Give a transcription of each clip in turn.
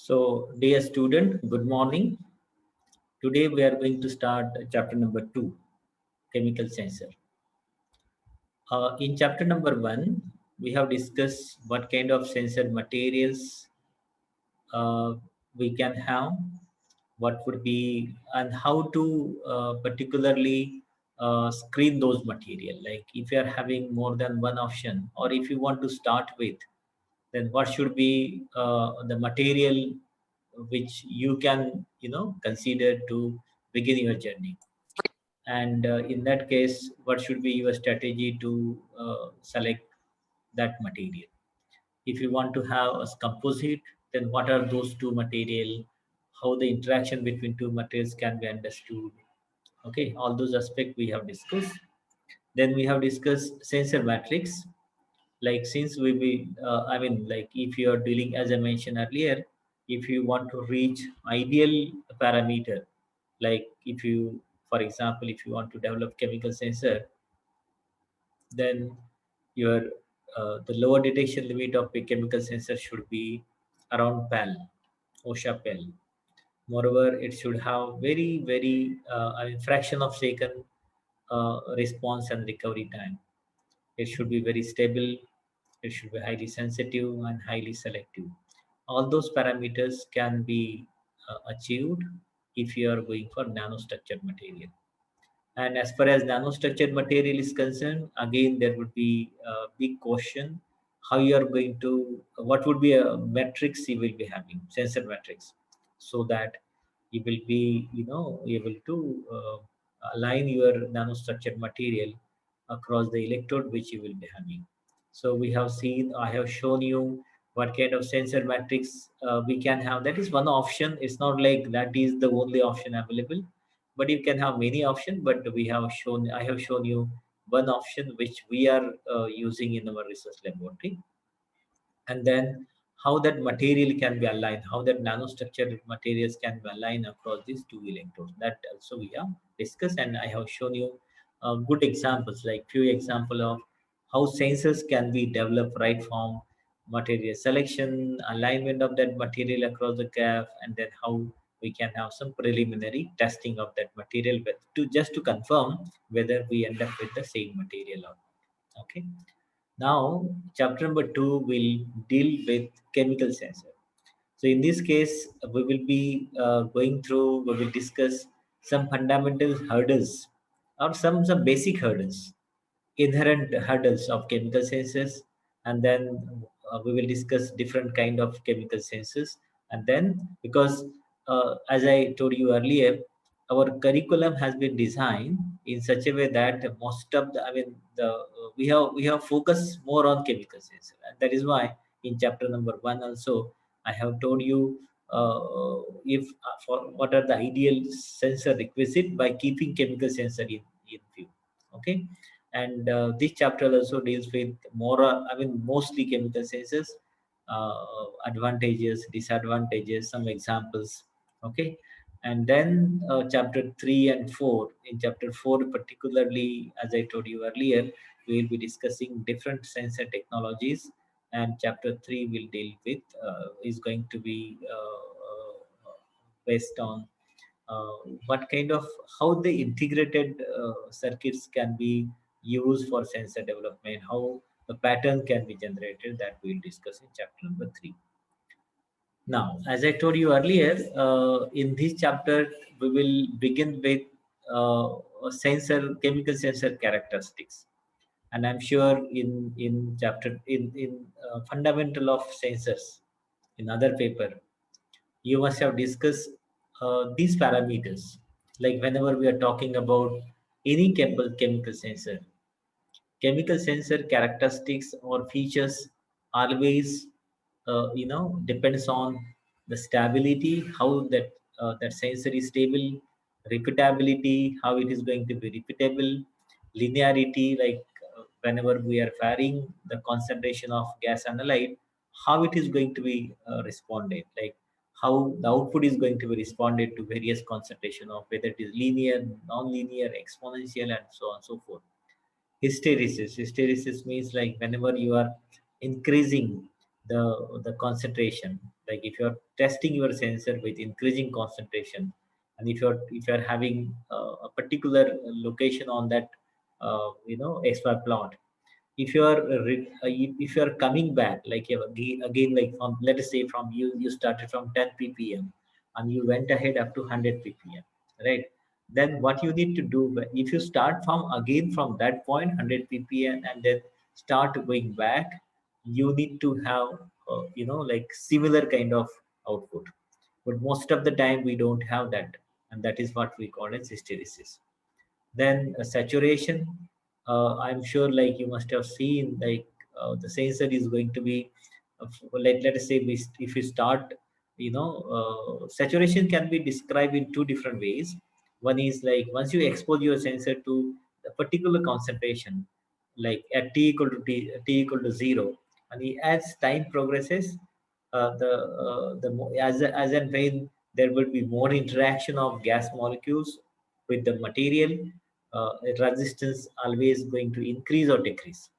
So, dear student, good morning. Today we are going to start chapter number 2, chemical sensor. In chapter number 1, we have discussed what kind of sensor materials uh, we can have, what would be, and how to particularly screen those material. Like if you are having more than one option, or if you want to start with, then what should be the material which you can consider to begin your journey, and in that case what should be your strategy to select that material. If you want to have a composite, then what are those two material, how the interaction between two materials can be understood. Okay, all those aspects we have discussed. Then we have discussed sensor matrix. Like since we be I mean, like if you are dealing, as I mentioned earlier, if you want to reach ideal parameter, like if you, for example, if you want to develop chemical sensor, then your the lower detection limit of a chemical sensor should be around PAL, OSHA PAL. Moreover, it should have very I mean, fraction of second response and recovery time. It should be very stable. It should be highly sensitive and highly selective. All those parameters can be achieved if you are going for nanostructured material. And as far as nanostructured material is concerned, again, there would be a big question how you are going to, what would be a matrix you will be having, sensor matrix, so that you will be, able to align your nanostructured material across the electrode which you will be having. So we have seen, I have shown you what kind of sensor matrix we can have. That is one option. It's not like that is the only option available, but you can have many options. But I have shown you one option which we are using in our research laboratory. And then how that material can be aligned, how that nanostructured materials can be aligned across these two electrodes, that also we have discussed. And I have shown you good examples, like few example of how sensors can be developed, right from material selection, alignment of that material across the graph, and then how we can have some preliminary testing of that material to just to confirm whether we end up with the same material or not. Okay. Now, chapter number 2 will deal with chemical sensor. So in this case, we will be we will discuss some fundamental hurdles, or some basic hurdles, inherent hurdles of chemical sensors. And then we will discuss different kind of chemical sensors. And then, because as I told you earlier, our curriculum has been designed in such a way that most of the, I mean, the we have focused more on chemical sensor, and that is why in chapter number 1 also I have told you if for what are the ideal sensor requisite by keeping chemical sensor in view. Okay. And this chapter also deals with more I mean, mostly chemical sensors, advantages, disadvantages, some examples. Okay. And then chapter 3 and 4, in chapter 4 particularly, as I told you earlier, we will be discussing different sensor technologies. And chapter 3 will deal with is going to be based on uh, what kind of, how the integrated circuits can be used for sensor development, how the pattern can be generated, that we'll discuss in chapter number 3. Now, as I told you earlier, in this chapter we will begin with chemical sensor characteristics. And I'm sure in chapter in fundamental of sensors, in other paper, you must have discussed these parameters. Like whenever we are talking about any chemical sensor characteristics or features always depends on the stability, how that sensor is stable, repeatability, how it is going to be repeatable, linearity, like whenever we are varying the concentration of gas analyte, how it is going to be responded, like how the output is going to be responded to various concentration of, whether it is linear, non-linear, exponential, and so on and so forth. Hysteresis means like whenever you are increasing the concentration, Like if you're testing your sensor with increasing concentration, and if you're having a particular location on that XY plot, if you are if you are coming back, like again, like from, let us say, from you started from 10 ppm and you went ahead up to 100 ppm, right? Then what you need to do, if you start from again from that point 100 ppm and then start going back, you need to have like similar kind of output. But most of the time we don't have that, and that is what we call as hysteresis. Then saturation, I'm sure like you must have seen, like the sensor is going to be, let us say if you start, saturation can be described in two different ways. One is like once you expose your sensor to a particular concentration, like at t equal to 0, and as time progresses, as and when there will be more interaction of gas molecules with the material, resistance always going to increase or decrease,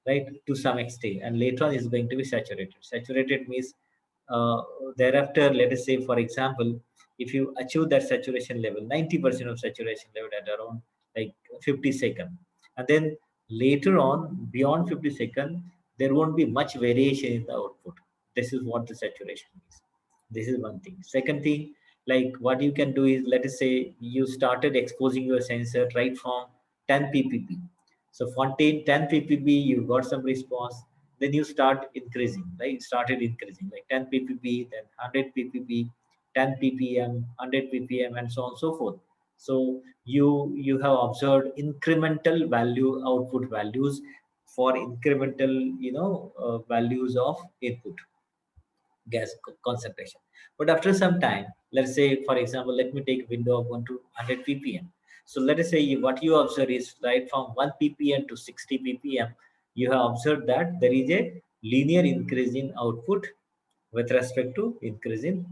right, to some extent, and later on is going to be saturated. Saturated means uh, thereafter, let us say, for example, if you achieve that saturation level, 90% of saturation level at around like 50 seconds, and then later on, beyond 50 seconds, there won't be much variation in the output. This is what the saturation is. This is one thing. Second thing, like what you can do is, let us say you started exposing your sensor right from 10 ppb. So Fontaine 10 ppb, you got some response. Then you start increasing, right? It started increasing like 10 ppb, then 100 ppb, 10 ppm, 100 ppm, and so on and so forth. So you have observed incremental value output values for incremental values of input gas concentration. But after some time, let's say, for example, let me take a window of 1 to 100 ppm. So let us say what you observe is right from 1 ppm to 60 ppm, you have observed that there is a linear increase in output with respect to increase in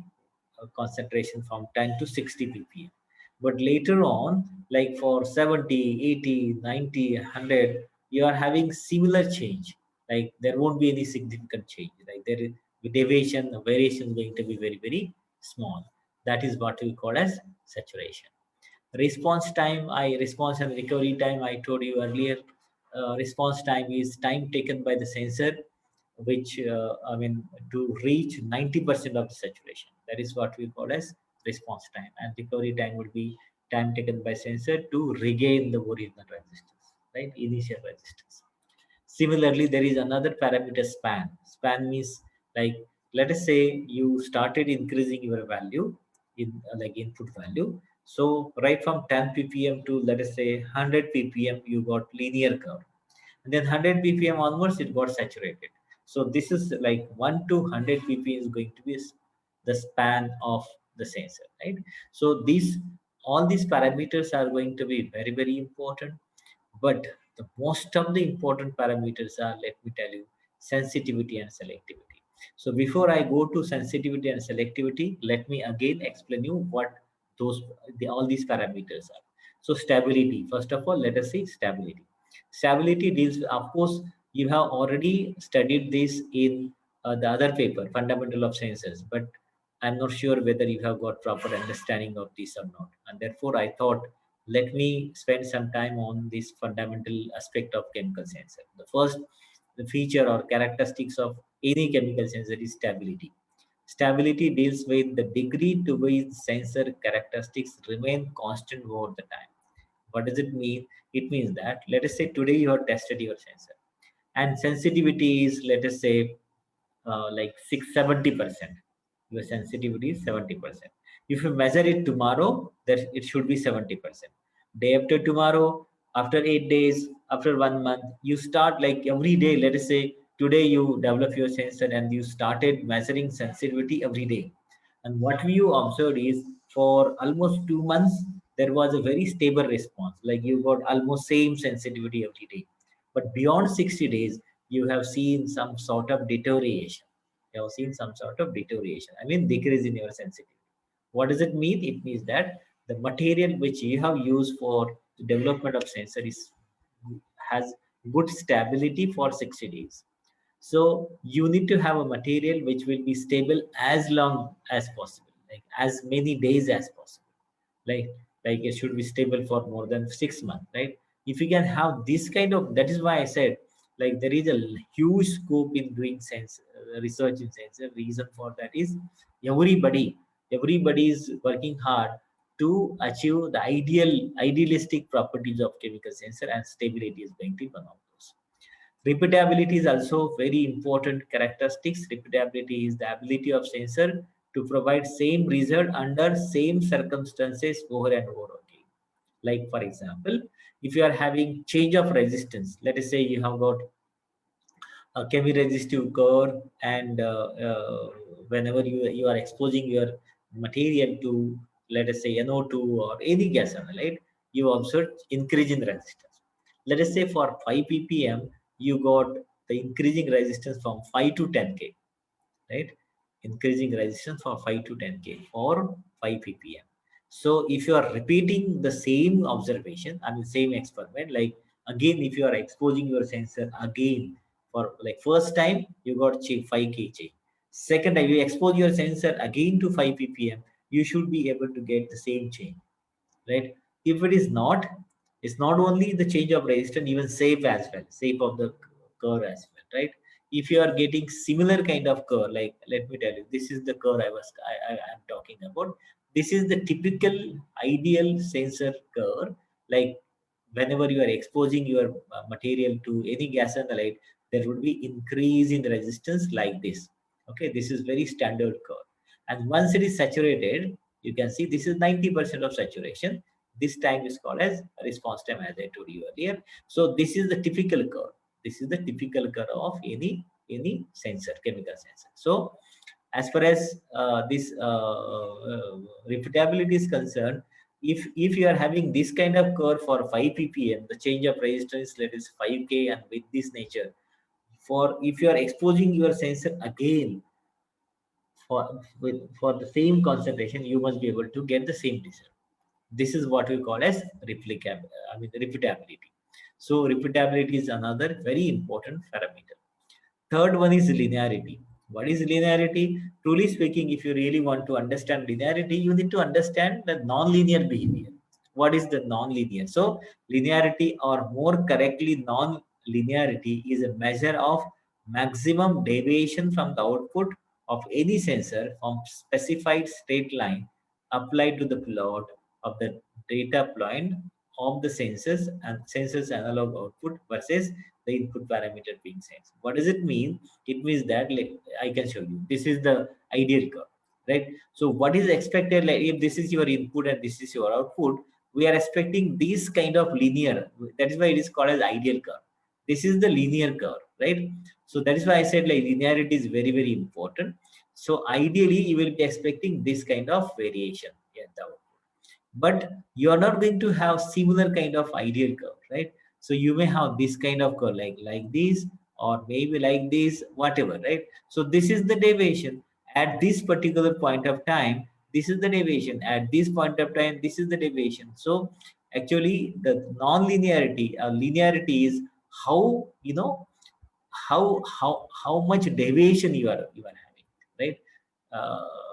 concentration from 10 to 60 ppm. But later on, like for 70, 80, 90, 100, you are having similar change. Like there won't be any significant change. Like there is deviation, variation is going to be very, very small. That is what we call as saturation. Response time, response and recovery time, I told you earlier. Response time is time taken by the sensor, which to reach 90% of the saturation. That is what we call as response time. And recovery time would be time taken by sensor to regain the original resistance, right? Initial resistance. Similarly, there is another parameter, span. Span means, like, let us say you started increasing your value in like input value. So right from 10 ppm to, let us say, 100 ppm, you got linear curve, and then 100 ppm onwards it got saturated. So this is like 1 to 100 ppm is going to be the span of the sensor, right? So these all these parameters are going to be very, very important. But the most of the important parameters are, let me tell you, sensitivity and selectivity. So before I go to sensitivity and selectivity, let me again explain you what all these parameters are. So stability, first of all, let us see stability. Stability deals, of course, you have already studied this in the other paper, Fundamental of Sensors, but I'm not sure whether you have got proper understanding of this or not. And therefore, I thought, let me spend some time on this fundamental aspect of chemical sensor. The first, the feature or characteristics of any chemical sensor is stability. Stability deals with the degree to which sensor characteristics remain constant over the time. What does it mean? It means that, let us say today you have tested your sensor, and sensitivity is, let us say, like 70%. Your sensitivity is 70%. If you measure it tomorrow, that it should be 70%. Day after tomorrow, after 8 days, after 1 month, you start like every day. Let us say today you develop your sensor and you started measuring sensitivity every day. And what we observed is, for almost 2 months, there was a very stable response. Like you got almost same sensitivity every day. But beyond 60 days, you have seen some sort of deterioration. You have seen some sort of deterioration. I mean, decrease in your sensitivity. What does it mean? It means that the material which you have used for the development of sensor has good stability for 60 days. So you need to have a material which will be stable as long as possible, like as many days as possible, like it should be stable for more than 6 months, right? If you can have this kind of, that is why I said, like there is a huge scope in doing sense research in sensor. Reason for that is everybody is working hard to achieve the idealistic properties of chemical sensor, and stability is going to be one of those. Repeatability is also very important characteristics. Repeatability is the ability of sensor to provide same result under same circumstances over and over again. Like for example, if you are having change of resistance, let us say you have got a chemi-resistive core, and whenever you are exposing your material to, let us say, NO2 or any gas analyte, you observe increase in resistance. Let us say for 5 ppm, you got the increasing resistance from 5 to 10K, right? Increasing resistance for 5 to 10K for 5 ppm. So if you are repeating the same observation, I mean same experiment, like again, if you are exposing your sensor again for like first time, you got 5K change. Second time, you expose your sensor again to 5 ppm, you should be able to get the same change, right? If it is not, it's not only the change of resistance, even shape as well, shape of the curve as well, right? If you are getting similar kind of curve, like let me tell you, this is the curve I'm talking about. This is the typical ideal sensor curve. Like whenever you are exposing your material to any gas analyte, there would be increase in resistance like this. Okay, this is very standard curve. And once it is saturated, you can see this is 90% of saturation. This time is called as response time, as I told you earlier. So this is the typical curve. This is the typical curve of any sensor, chemical sensor. So as far as this repeatability is concerned, if you are having this kind of curve for 5 ppm, the change of resistance, let is 5K, and with this nature, for if you are exposing your sensor again for the same concentration, you must be able to get the same result. This is what we call as repeatability. So repeatability is another very important parameter. Third one is linearity. What is linearity? Truly speaking, if you really want to understand linearity, you need to understand the non-linear behavior. What is the non-linear? So linearity, or more correctly, non-linearity, is a measure of maximum deviation from the output of any sensor from specified straight line applied to the plot of the data point of the sensors and sensors analog output versus the input parameter being sensed. What does it mean? It means that, like, I can show you. This is the ideal curve, right? So what is expected, like if this is your input and this is your output, we are expecting this kind of linear. That is why it is called as ideal curve. This is the linear curve, right? So that is why I said like linearity is very, very important. So ideally, you will be expecting this kind of variation at the output, but you are not going to have similar kind of ideal curve, right? So you may have this kind of curve, like this, or maybe like this, whatever, right? So this is the deviation at this particular point of time. This is the deviation at this point of time. This is the deviation. So actually, the non-linearity, linearity is how, how much deviation you are having, right?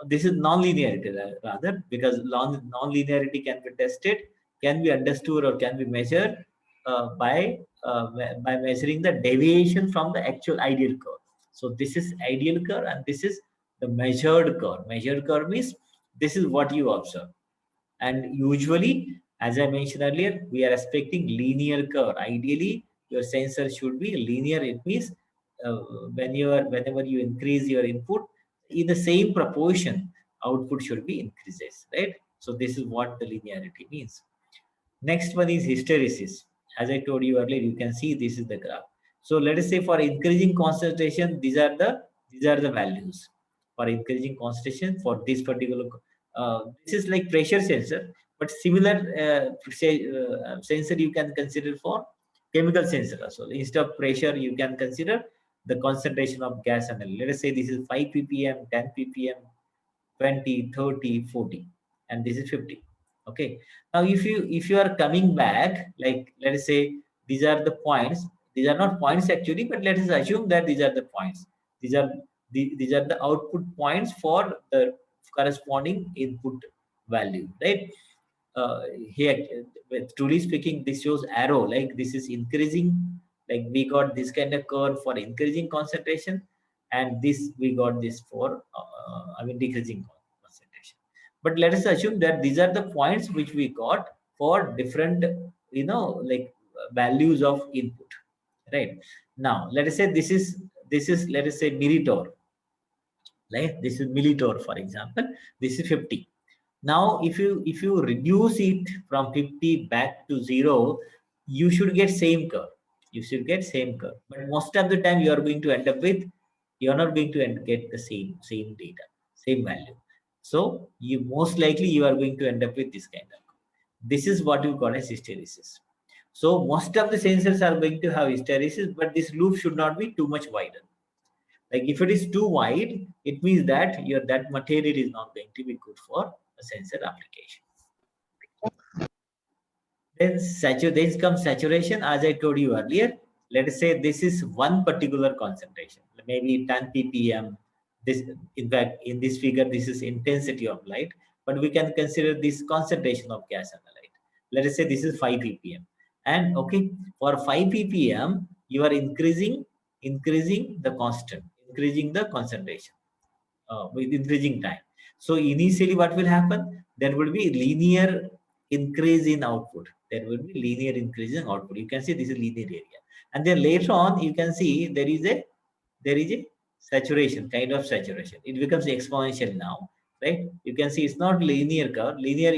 This is non-linearity rather, because non-linearity can be tested, can be understood, or can be measured by measuring the deviation from the actual ideal curve. So this is ideal curve, and this is the measured curve. Measured curve means this is what you observe. And usually, as I mentioned earlier, we are expecting linear curve. Ideally, your sensor should be linear. It means uh, whenever you increase your input in the same proportion, output should be increases, right? So this is what the linearity means. Next one is hysteresis. As I told you earlier, you can see this is the graph. So let us say for increasing concentration, these are the values for increasing concentration for this particular. This is like pressure sensor, but similar sensor you can consider for chemical sensor also. Instead of pressure, you can consider the concentration of gas and oil. Let us say this is 5 ppm, 10 ppm, 20, 30, 40, and this is 50. Okay. Now, if you are coming back, like let us say these are the points. These are not points actually, but let us assume that these are the points. These are these are the output points for the corresponding input value, right? Here, truly speaking, this shows arrow, like this is increasing. Like we got this kind of curve for increasing concentration, and this we got this for decreasing concentration. But let us assume that these are the points which we got for different, like values of input, right? Now let us say this is let us say millitorr, right? This is millitorr, for example. This is 50. Now if you reduce it from 50 back to 0, you should get same curve. You should get same curve, but most of the time you are going to end up with, you are not going to get the same data, same value. So you most likely you are going to end up with this kind of curve. This is what you call as hysteresis. So most of the sensors are going to have hysteresis, but this loop should not be too much wider. Like if it is too wide, it means that your that material is not going to be good for a sensor application. Then comes saturation, as I told you earlier. Let us say this is one particular concentration, maybe 10 ppm. This, in fact, in this figure, this is intensity of light, but we can consider this concentration of gas and the light. Let us say this is 5 ppm, and okay, for 5 ppm, you are increasing the constant, increasing the concentration with increasing time. So initially, what will happen? There will be linear increase in output. There will be linear increase in output. You can see this is linear area, and then later on, you can see there is a saturation, kind of saturation. It becomes exponential now, right? You can see it's not linear curve. Linear,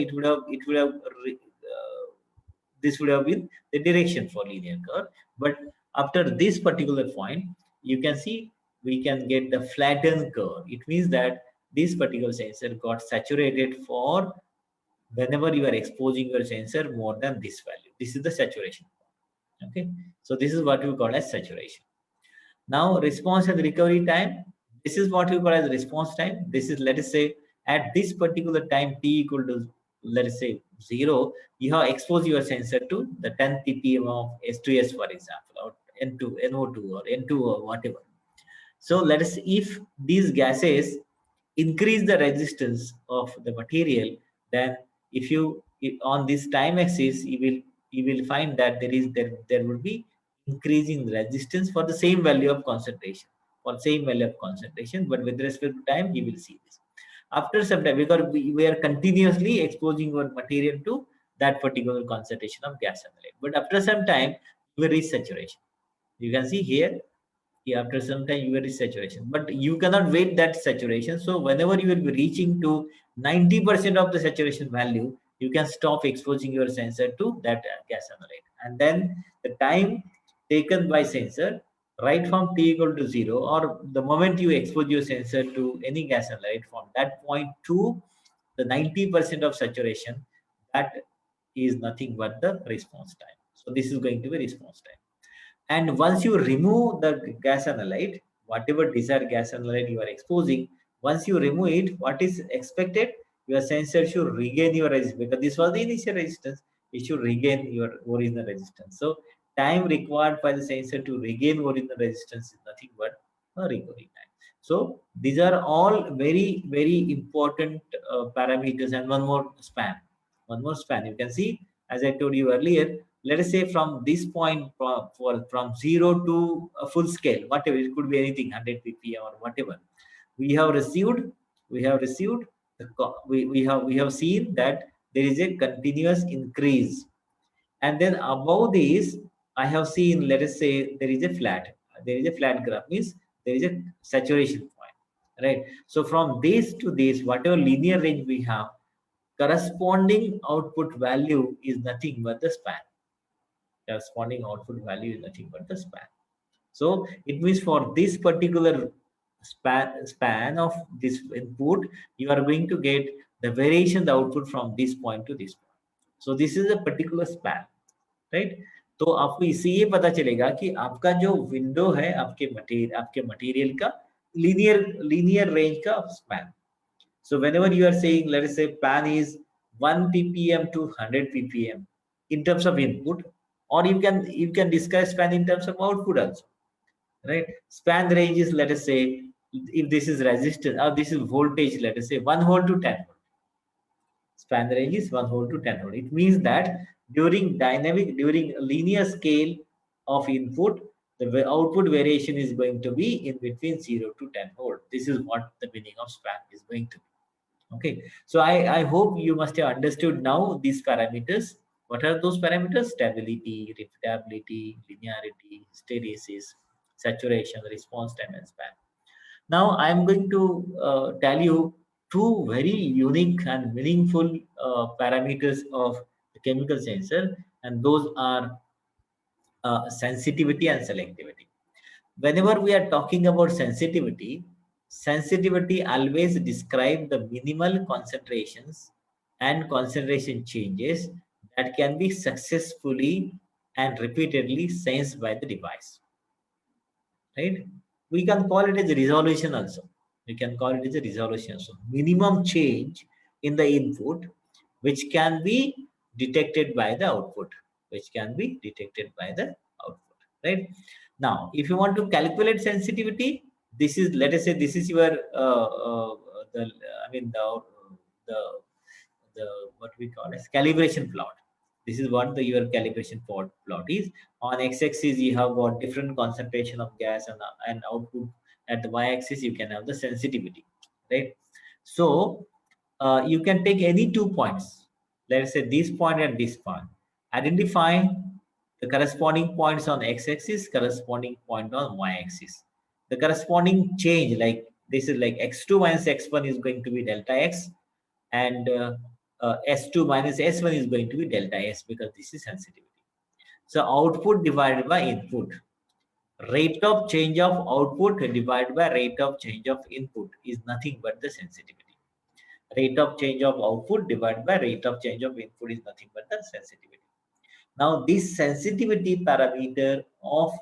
this would have been the direction for linear curve. But after this particular point, you can see we can get the flattened curve. It means that this particular sensor got saturated for whenever you are exposing your sensor more than this value. This is the saturation. Okay, so this is what we call as saturation. Now response and recovery time. This is what we call as response time. This is, let us say, at this particular time t equal to, let us say, 0, you have exposed your sensor to the 10 ppm of S2S, for example, or N2, NO2 or N2 or whatever. So let us, if these gases increase the resistance of the material, then if you on this time axis, you will find that there will be increasing resistance for the same value of concentration, but with respect to time, you will see this. After some time, because we are continuously exposing our material to that particular concentration of gas and light. But after some time, you will reach saturation. You can see here, after some time you will reach saturation, but you cannot wait that saturation. So whenever you will be reaching to 90% of the saturation value, you can stop exposing your sensor to that gas analyte, and then the time taken by sensor right from t equal to 0, or the moment you expose your sensor to any gas analyte, from that point to the 90% of saturation, that is nothing but the response time. So this is going to be response time. And once you remove the gas analyte, whatever desired gas analyte you are exposing, once you remove it, what is expected? Your sensor should regain your resistance, because this was the initial resistance. It should regain your original resistance. So time required by the sensor to regain original resistance is nothing but a recovery time. So these are all very, very important parameters. And one more span. You can see, as I told you earlier, let us say from this point, from 0 to a full scale, whatever, it could be anything, 100 ppm or whatever, we have received we have seen that there is a continuous increase. And then above this, I have seen, let us say, there is a flat graph, means there is a saturation point, right? So from this to this, whatever linear range we have, corresponding output value is nothing but the span. Corresponding output value is nothing but the span. So it means for this particular span of this input, you are going to get the variation, the output from this point to this point. So this is a particular span, right? तो आपको इससे ये पता चलेगा कि आपका जो window है आपके मटेरियल का लीनियर रेंज का span. So whenever you are saying, let us say pan is 1 ppm to 100 ppm in terms of input, or you can discuss span in terms of output also, right? Span range is, let us say, if this is resistance or this is voltage, let us say 1 volt to 10 volt. Span range is 1 volt to 10 volt. It means that during linear scale of input, the output variation is going to be in between 0 to 10 volt. This is what the meaning of span is going to be. Okay, so I hope you must have understood now these parameters. What are those parameters? Stability, repeatability, linearity, hysteresis, saturation, response time, and span. Now I'm going to tell you two very unique and meaningful parameters of the chemical sensor, and those are sensitivity and selectivity. Whenever we are talking about sensitivity, sensitivity always describe the minimal concentrations and concentration changes that can be successfully and repeatedly sensed by the device, right? We can call it as a resolution also. We can call it as a resolution. So minimum change in the input, which can be detected by the output, which can be detected by the output, right? Now, if you want to calculate sensitivity, this is, let us say, this is your the I mean the the what we call as calibration plot. This is what the your calibration plot is. On x-axis you have got different concentration of gas, and output at the y-axis you can have the sensitivity, right? So you can take any 2 points, let's say this point and this point, identify the corresponding points on x-axis, corresponding point on y-axis. The corresponding change, like this is like x2 minus x1 is going to be delta x, and S2 minus S1 is going to be delta S, because this is sensitivity. So output divided by input. Rate of change of output divided by rate of change of input is nothing but the sensitivity. Rate of change of output divided by rate of change of input is nothing but the sensitivity. Now this sensitivity parameter of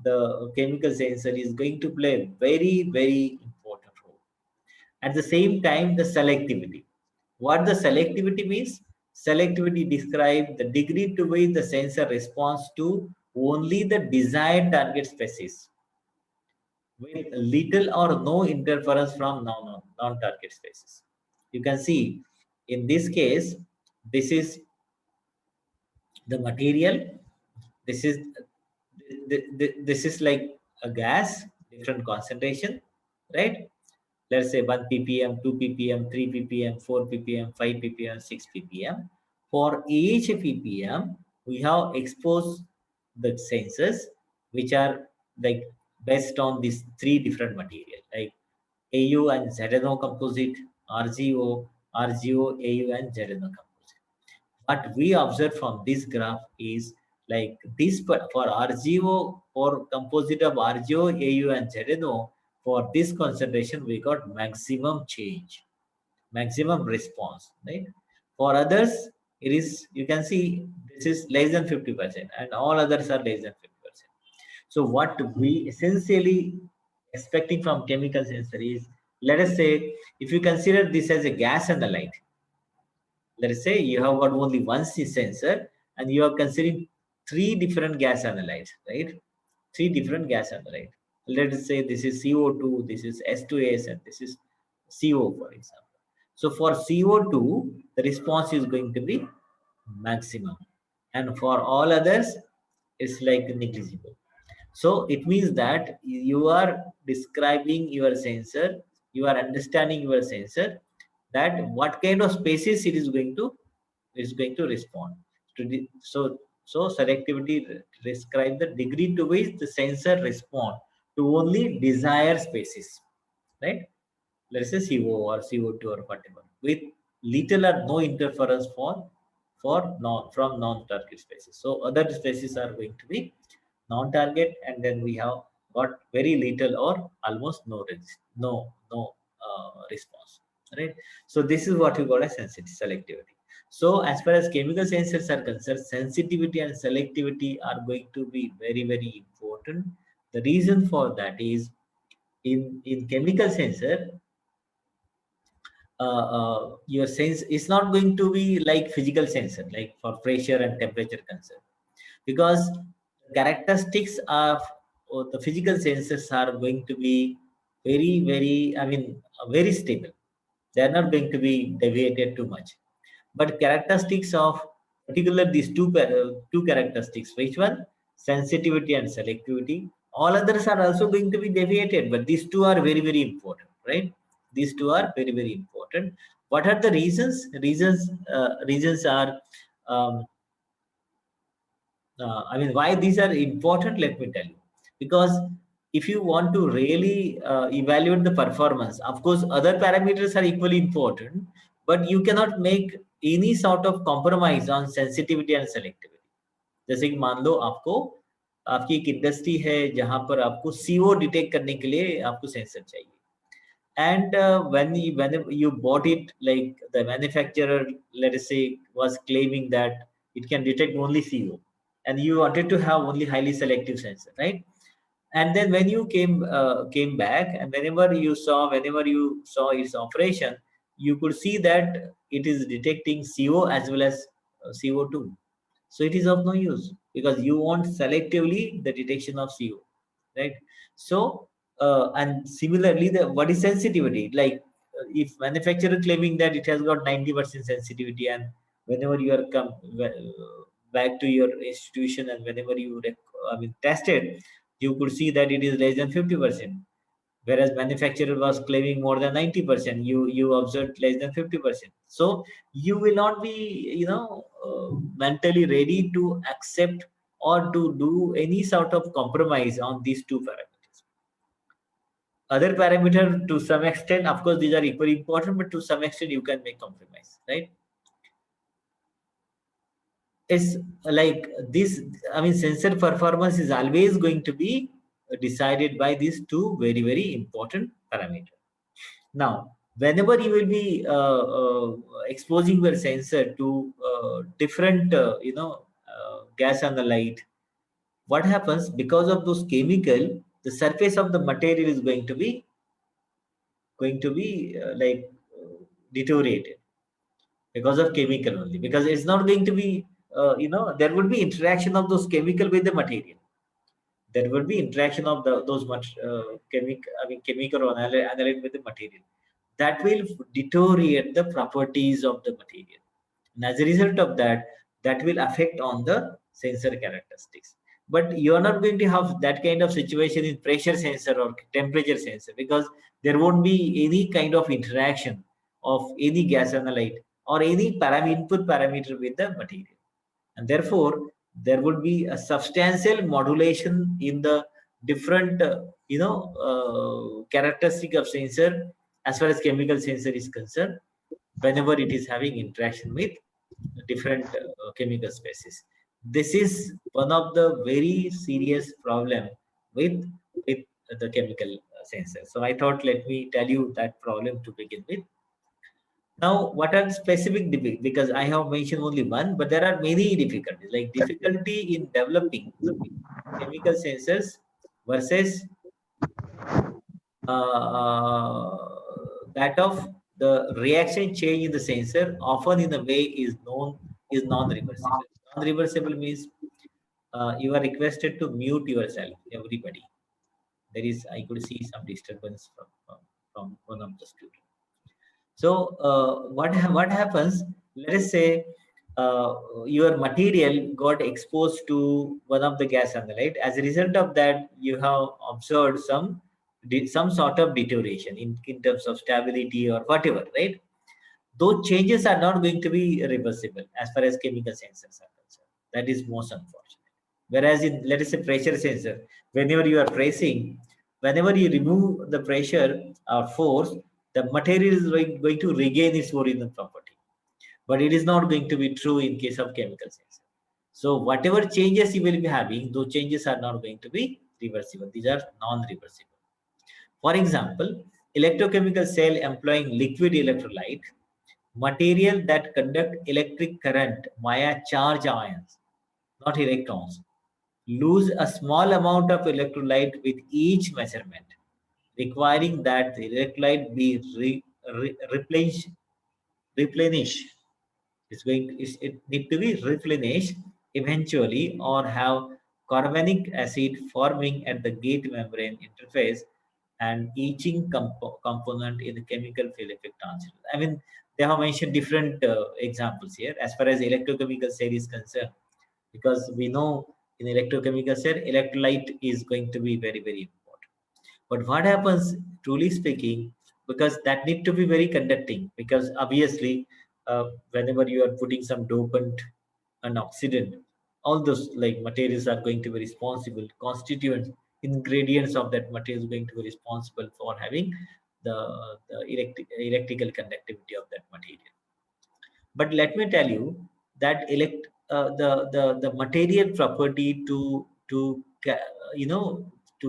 the chemical sensor is going to play a very, very important role. At the same time, the selectivity. What the selectivity means? Selectivity describes the degree to which the sensor responds to only the desired target species with little or no interference from non-target species. You can see in this case, this is the material. This is this is like a gas, different concentration, right? Let's say 1 ppm, 2 ppm, 3 ppm, 4 ppm, 5 ppm, 6 ppm. For each ppm, we have exposed the sensors, which are like based on these three different material, like AU and ZNO composite, RGO, AU, and ZNO composite. What we observe from this graph is like this for RGO, for composite of RGO, AU, and ZNO, for this concentration we got maximum change, maximum response, right? For others, it is, you can see this is less than 50%, and all others are less than 50%. So what we essentially expecting from chemical sensor is, let us say, if you consider this as a gas and the light, let us say you have got only one sensor and you are considering three different gas analytes, right? Three different gas analytes. Let us say this is CO2, this is S2S, and this is CO, for example. So for CO2, the response is going to be maximum, and for all others, it's like negligible. So it means that you are describing your sensor, you are understanding your sensor, that what kind of species it is going to respond to so selectivity describe the degree to which the sensor respond to only desired species, right? Let's say CO or CO2 or whatever, with little or no interference from non-target species. So other species are going to be non-target, and then we have got very little or almost no response, right? So this is what you call as sensitivity selectivity. So as far as chemical sensors are concerned, sensitivity and selectivity are going to be very, very important. The reason for that is, in chemical sensor, your sense is not going to be like physical sensor, like for pressure and temperature concern. because characteristics of the physical sensors are going to be very, very stable. They are not going to be deviated too much. But characteristics of particular these two characteristics, which one? Sensitivity and selectivity. All others are also going to be deviated, but these two are very important, right? These two are very important. What are the reasons? Reasons are um, why these are important, let me tell you. Because if you want to really evaluate the performance, of course, other parameters are equally important, but you cannot make any sort of compromise on sensitivity and selectivity. जैसे कि मान लो आपको आपकी एक industry है जहां पर आपको CO डिटेक्ट करने के लिए आपको सेंसर चाहिए. And when you bought it, like the manufacturer, let us say, was claiming that it can detect only CO, and you wanted to have only highly selective sensor, right? And then when you came back, and whenever you saw its operation, you could see that it is detecting CO as well as CO2. So it is of no use because you want selectively the detection of CO, right? So and similarly, the what is sensitivity? Like if manufacturer claiming that it has got 90% sensitivity, and whenever you are come back to your institution and whenever you test it, you could see that it is less than 50%. Whereas manufacturer was claiming more than 90%, you observed less than 50%. So you will not be, mentally ready to accept or to do any sort of compromise on these two parameters. Other parameter, to some extent, of course, these are equally important, but to some extent you can make compromise, right? It's like this. Sensor performance is always going to be decided by these two very important parameters. Now, whenever you will be exposing your sensor to different, gas and the light, what happens because of those chemical, the surface of the material is going to be deteriorated because of chemical only. Because it's not going to be, there would be interaction of those chemical with the material. There will be interaction of those much chemical or analyte with the material that will deteriorate the properties of the material, and as a result of that, that will affect on the sensor characteristics. But you are not going to have that kind of situation in pressure sensor or temperature sensor, because there won't be any kind of interaction of any gas analyte or any input parameter with the material, and therefore there would be a substantial modulation in the different characteristic of sensor as far as chemical sensor is concerned, whenever it is having interaction with different chemical species. This is one of the very serious problem with with the chemical sensor. So I thought, let me tell you that problem to begin with. Now, what are specific difficulties? Because I have mentioned only one, but there are many difficulties, like difficulty in developing chemical sensors versus that of the reaction change in the sensor, often in a way is non-reversible. Non-reversible means you are requested to mute yourself, everybody. There is, I could see some disturbance from one of the students. So what happens? Let us say your material got exposed to one of the gas analyte. As a result of that, you have observed some sort of deterioration in terms of stability or whatever, right? Those changes are not going to be reversible as far as chemical sensors are concerned. That is most unfortunate. Whereas in, let us say, pressure sensor, whenever you are pressing, whenever you remove the pressure or force, the material is going to regain its original property. But it is not going to be true in case of chemical sensor. So whatever changes you will be having, those changes are not going to be reversible. These are non-reversible. For example, electrochemical cell employing liquid electrolyte, material that conduct electric current via charge ions, not electrons, lose a small amount of electrolyte with each measurement, requiring that the electrolyte be replenished. It need to be replenished eventually or have carbonic acid forming at the gate membrane interface and etching component in the chemical field effect transfer. I mean, they have mentioned different examples here as far as electrochemical cell is concerned, because we know in electrochemical cell, electrolyte is going to be very, very important. But what happens, truly speaking, because that need to be very conducting, because obviously, whenever you are putting some dopant and oxidant, all those like materials are going to be responsible, constituents, ingredients of that material is going to be responsible for having the electrical conductivity of that material. But let me tell you that the material property to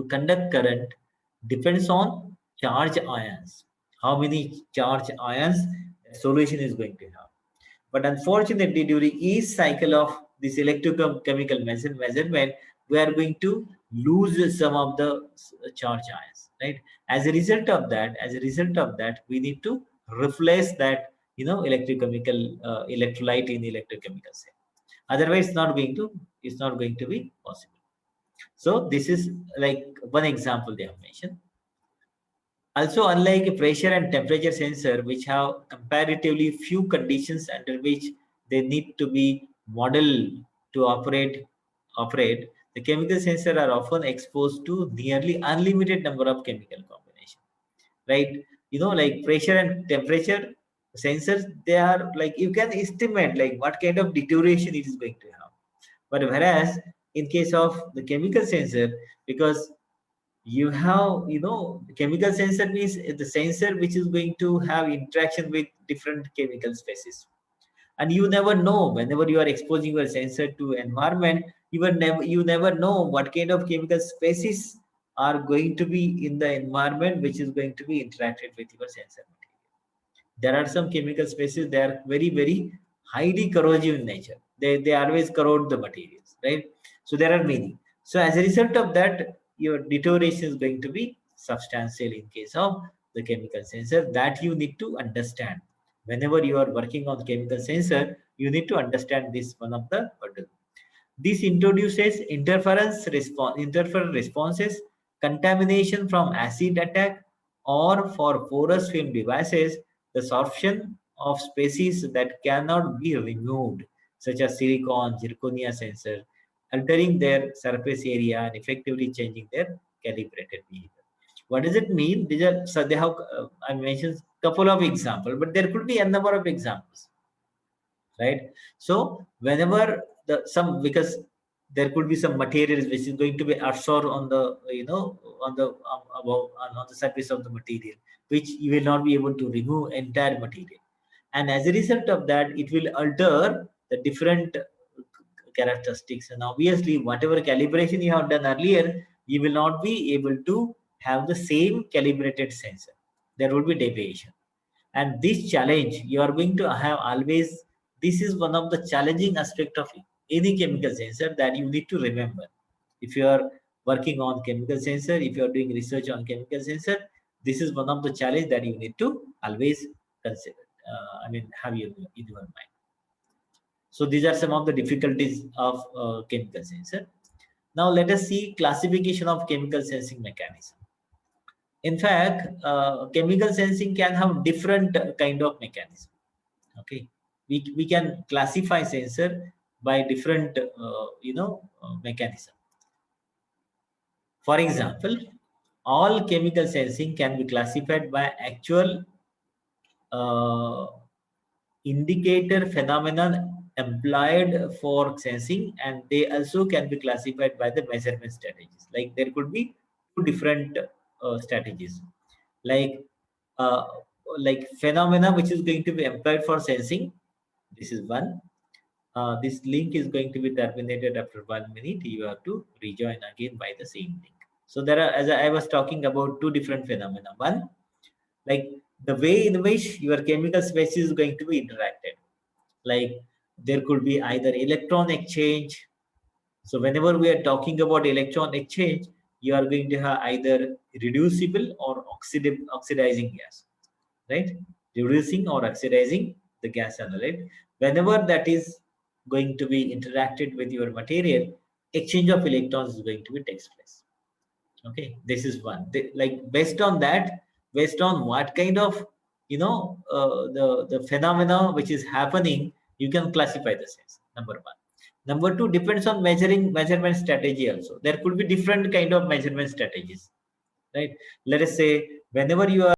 conduct current depends on charge ions. How many charge ions solution is going to have. But unfortunately, during each cycle of this electrochemical measurement, we are going to lose some of the charge ions, right? As a result of that, we need to replace that, electrochemical electrolyte in electrochemical cell. Otherwise, it's not going to be possible. So this is like one example they have mentioned. Also, unlike a pressure and temperature sensor, which have comparatively few conditions under which they need to be modeled to operate, the chemical sensor are often exposed to nearly unlimited number of chemical combinations. Right? Like pressure and temperature sensors, they are like you can estimate like what kind of deterioration it is going to have. But whereas in case of the chemical sensor, because you have chemical sensor means the sensor which is going to have interaction with different chemical species, and you never know whenever you are exposing your sensor to environment, you never know what kind of chemical species are going to be in the environment which is going to be interacted with your sensor. There are some chemical species, they are very, very highly corrosive in nature. They always corrode the materials, right? So there are many. So as a result of that, your deterioration is going to be substantial in case of the chemical sensor. That you need to understand whenever you are working on chemical sensor. You need to understand this one of the hurdle. This introduces interference responses, contamination from acid attack, or for porous film devices, the sorption of species that cannot be removed, such as silicon, zirconia sensor, altering their surface area and effectively changing their calibrated behavior. What does it mean? So they have, I mentioned a couple of examples, but there could be a number of examples, right? So whenever because there could be some materials which is going to be absorbed on the on the surface of the material, which you will not be able to remove entire material, and as a result of that, it will alter the different characteristics. And obviously, whatever calibration you have done earlier, you will not be able to have the same calibrated sensor. There will be deviation, and this challenge you are going to have always. This is one of the challenging aspect of any chemical sensor that you need to remember. If you are working on chemical sensor, if you are doing research on chemical sensor, this is one of the challenge that you need to always consider. Have in your mind. So these are some of the difficulties of chemical sensor. Now let us see classification of chemical sensing mechanism. In fact, chemical sensing can have different kind of mechanism. Okay, we can classify sensor by different mechanism. For example, all chemical sensing can be classified by actual uh, indicator phenomenon employed for sensing, and they also can be classified by the measurement strategies. Like there could be two different strategies, like uh, like phenomena which is going to be employed for sensing. This is one. This link is going to be terminated after 1 minute. You have to rejoin again by the same link. So there are, as I was talking about, two different phenomena. One, like the way in which your chemical species is going to be interacted. Like there could be either electron exchange. So whenever we are talking about electron exchange, you are going to have either reducible or oxidizing gas, right? Reducing or oxidizing the gas analyte. Whenever that is going to be interacted with your material, exchange of electrons is going to be takes place. Okay, this is one. Like based on that, based on what kind of the phenomena which is happening, you can classify the sensor. Number one. Number two, depends on measurement strategy also. There could be different kind of measurement strategies, right? Let us say whenever you are